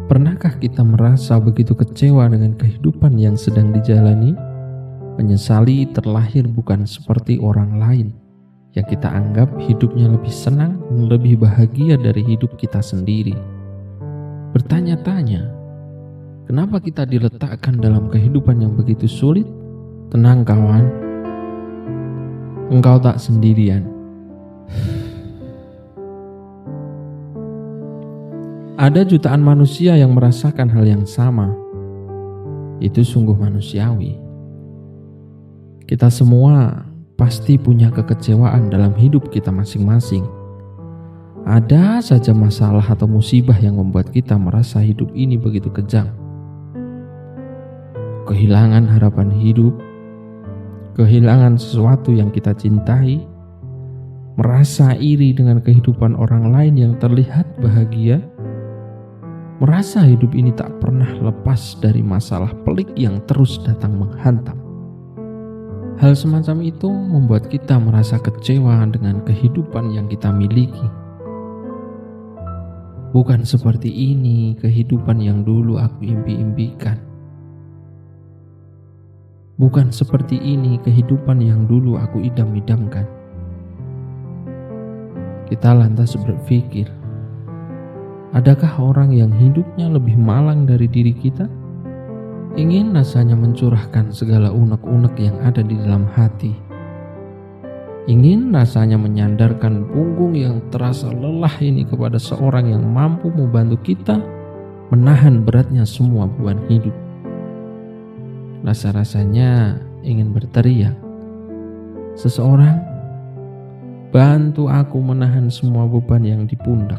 Pernahkah kita merasa begitu kecewa dengan kehidupan yang sedang dijalani? Menyesali terlahir bukan seperti orang lain yang kita anggap hidupnya lebih senang dan lebih bahagia dari hidup kita sendiri. Bertanya-tanya, kenapa kita diletakkan dalam kehidupan yang begitu sulit? Tenang kawan, engkau tak sendirian. Ada jutaan manusia yang merasakan hal yang sama. Itu sungguh manusiawi. Kita semua pasti punya kekecewaan dalam hidup kita masing-masing. Ada saja masalah atau musibah yang membuat kita merasa hidup ini begitu kejam. Kehilangan harapan hidup, kehilangan sesuatu yang kita cintai, merasa iri dengan kehidupan orang lain yang terlihat bahagia, merasa hidup ini tak pernah lepas dari masalah pelik yang terus datang menghantam. Hal semacam itu membuat kita merasa kecewa dengan kehidupan yang kita miliki. Bukan seperti ini kehidupan yang dulu aku impi-impikan. Bukan seperti ini kehidupan yang dulu aku idam-idamkan. Kita lantas berpikir, adakah orang yang hidupnya lebih malang dari diri kita? Ingin rasanya mencurahkan segala unek-unek yang ada di dalam hati. Ingin rasanya menyandarkan punggung yang terasa lelah ini kepada seorang yang mampu membantu kita menahan beratnya semua beban hidup. Rasa-rasanya ingin berteriak, "Seseorang, bantu aku menahan semua beban yang di pundak,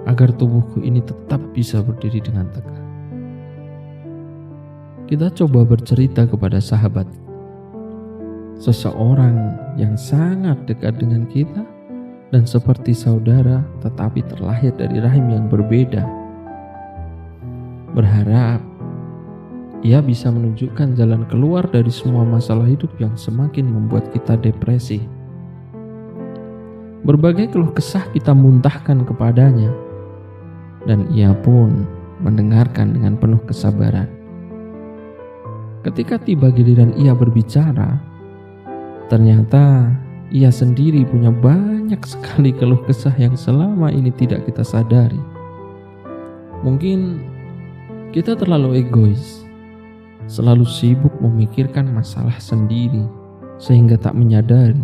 agar tubuhku ini tetap bisa berdiri dengan tegak." Kita coba bercerita kepada sahabat, seseorang yang sangat dekat dengan kita dan seperti saudara tetapi terlahir dari rahim yang berbeda. Berharap ia bisa menunjukkan jalan keluar dari semua masalah hidup yang semakin membuat kita depresi. Berbagai keluh kesah kita muntahkan kepadanya, dan ia pun mendengarkan dengan penuh kesabaran. Ketika tiba giliran ia berbicara, ternyata ia sendiri punya banyak sekali keluh kesah yang selama ini tidak kita sadari. Mungkin kita terlalu egois, selalu sibuk memikirkan masalah sendiri, sehingga tak menyadari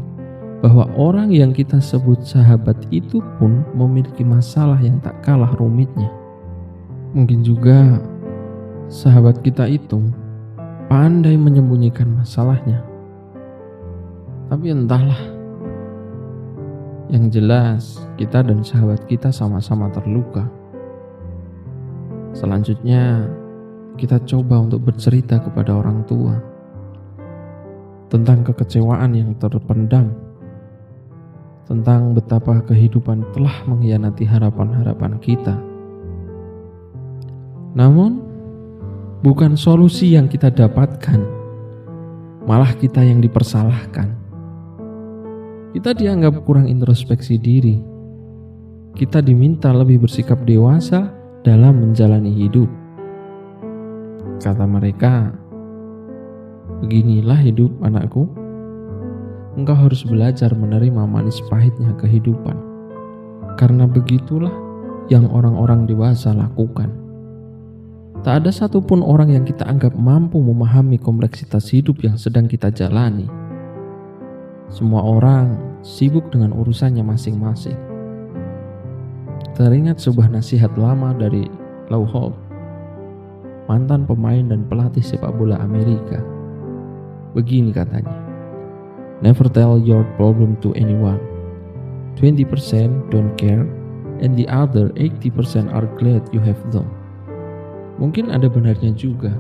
bahwa orang yang kita sebut sahabat itu pun memiliki masalah yang tak kalah rumitnya. Mungkin juga sahabat kita itu pandai menyembunyikan masalahnya. Tapi entahlah. Yang jelas, kita dan sahabat kita sama-sama terluka. Selanjutnya, kita coba untuk bercerita kepada orang tua tentang kekecewaan yang terpendam, tentang betapa kehidupan telah mengkhianati harapan-harapan kita. Namun, bukan solusi yang kita dapatkan, malah kita yang dipersalahkan. Kita dianggap kurang introspeksi diri. Kita diminta lebih bersikap dewasa dalam menjalani hidup. Kata mereka, "Beginilah hidup anakku. Engkau harus belajar menerima manis pahitnya kehidupan. Karena begitulah yang orang-orang dewasa lakukan." Tak ada satupun orang yang kita anggap mampu memahami kompleksitas hidup yang sedang kita jalani. Semua orang sibuk dengan urusannya masing-masing. Teringat sebuah nasihat lama dari Lou Holtz, mantan pemain dan pelatih sepak bola Amerika. Begini katanya, "Never tell your problem to anyone. 20% don't care and the other 80% are glad you have them." Mungkin ada benarnya juga.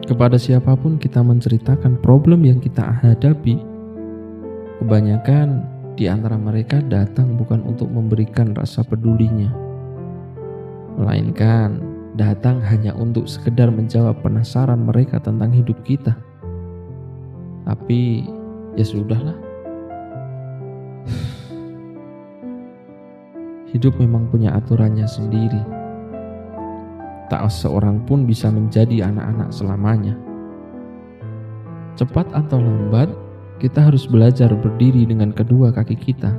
Kepada siapapun kita menceritakan problem yang kita hadapi, kebanyakan di antara mereka datang bukan untuk memberikan rasa pedulinya, melainkan datang hanya untuk sekedar menjawab penasaran mereka tentang hidup kita. Tapi ya sudahlah. Hidup memang punya aturannya sendiri. Tak seorang pun bisa menjadi anak-anak selamanya. Cepat atau lambat, kita harus belajar berdiri dengan kedua kaki kita.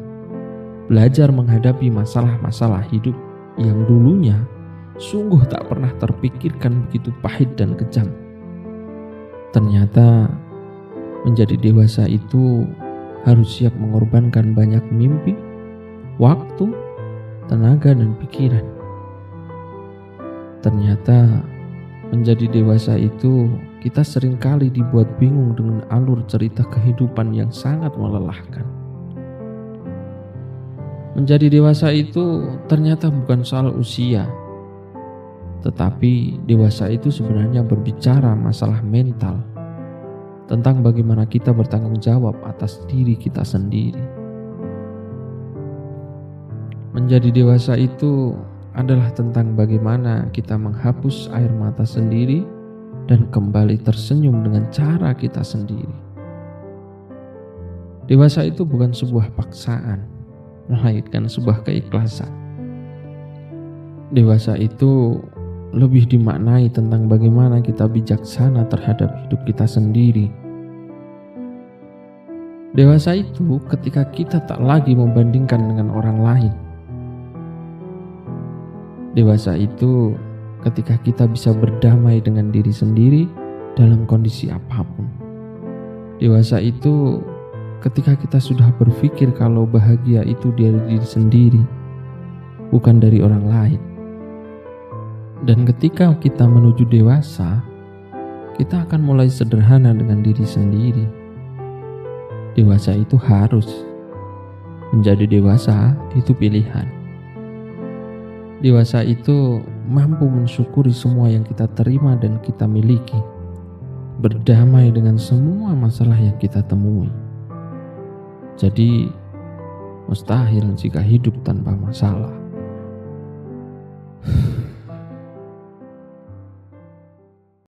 Belajar menghadapi masalah-masalah hidup yang dulunya sungguh tak pernah terpikirkan begitu pahit dan kejam. Ternyata menjadi dewasa itu harus siap mengorbankan banyak mimpi, waktu, tenaga, dan pikiran. Ternyata menjadi dewasa itu kita seringkali dibuat bingung dengan alur cerita kehidupan yang sangat melelahkan. Menjadi dewasa itu ternyata bukan soal usia, tetapi dewasa itu sebenarnya berbicara masalah mental, tentang bagaimana kita bertanggung jawab atas diri kita sendiri. Menjadi dewasa itu adalah tentang bagaimana kita menghapus air mata sendiri dan kembali tersenyum dengan cara kita sendiri. Dewasa itu bukan sebuah paksaan, melainkan sebuah keikhlasan. Dewasa itu lebih dimaknai tentang bagaimana kita bijaksana terhadap hidup kita sendiri. Dewasa itu ketika kita tak lagi membandingkan dengan orang lain. Dewasa itu ketika kita bisa berdamai dengan diri sendiri dalam kondisi apapun. Dewasa itu ketika kita sudah berpikir kalau bahagia itu dari diri sendiri, bukan dari orang lain. Dan ketika kita menuju dewasa, kita akan mulai sederhana dengan diri sendiri. Dewasa itu harus. Menjadi dewasa itu pilihan. Dewasa itu mampu mensyukuri semua yang kita terima dan kita miliki. Berdamai dengan semua masalah yang kita temui. Jadi, mustahil jika hidup tanpa masalah.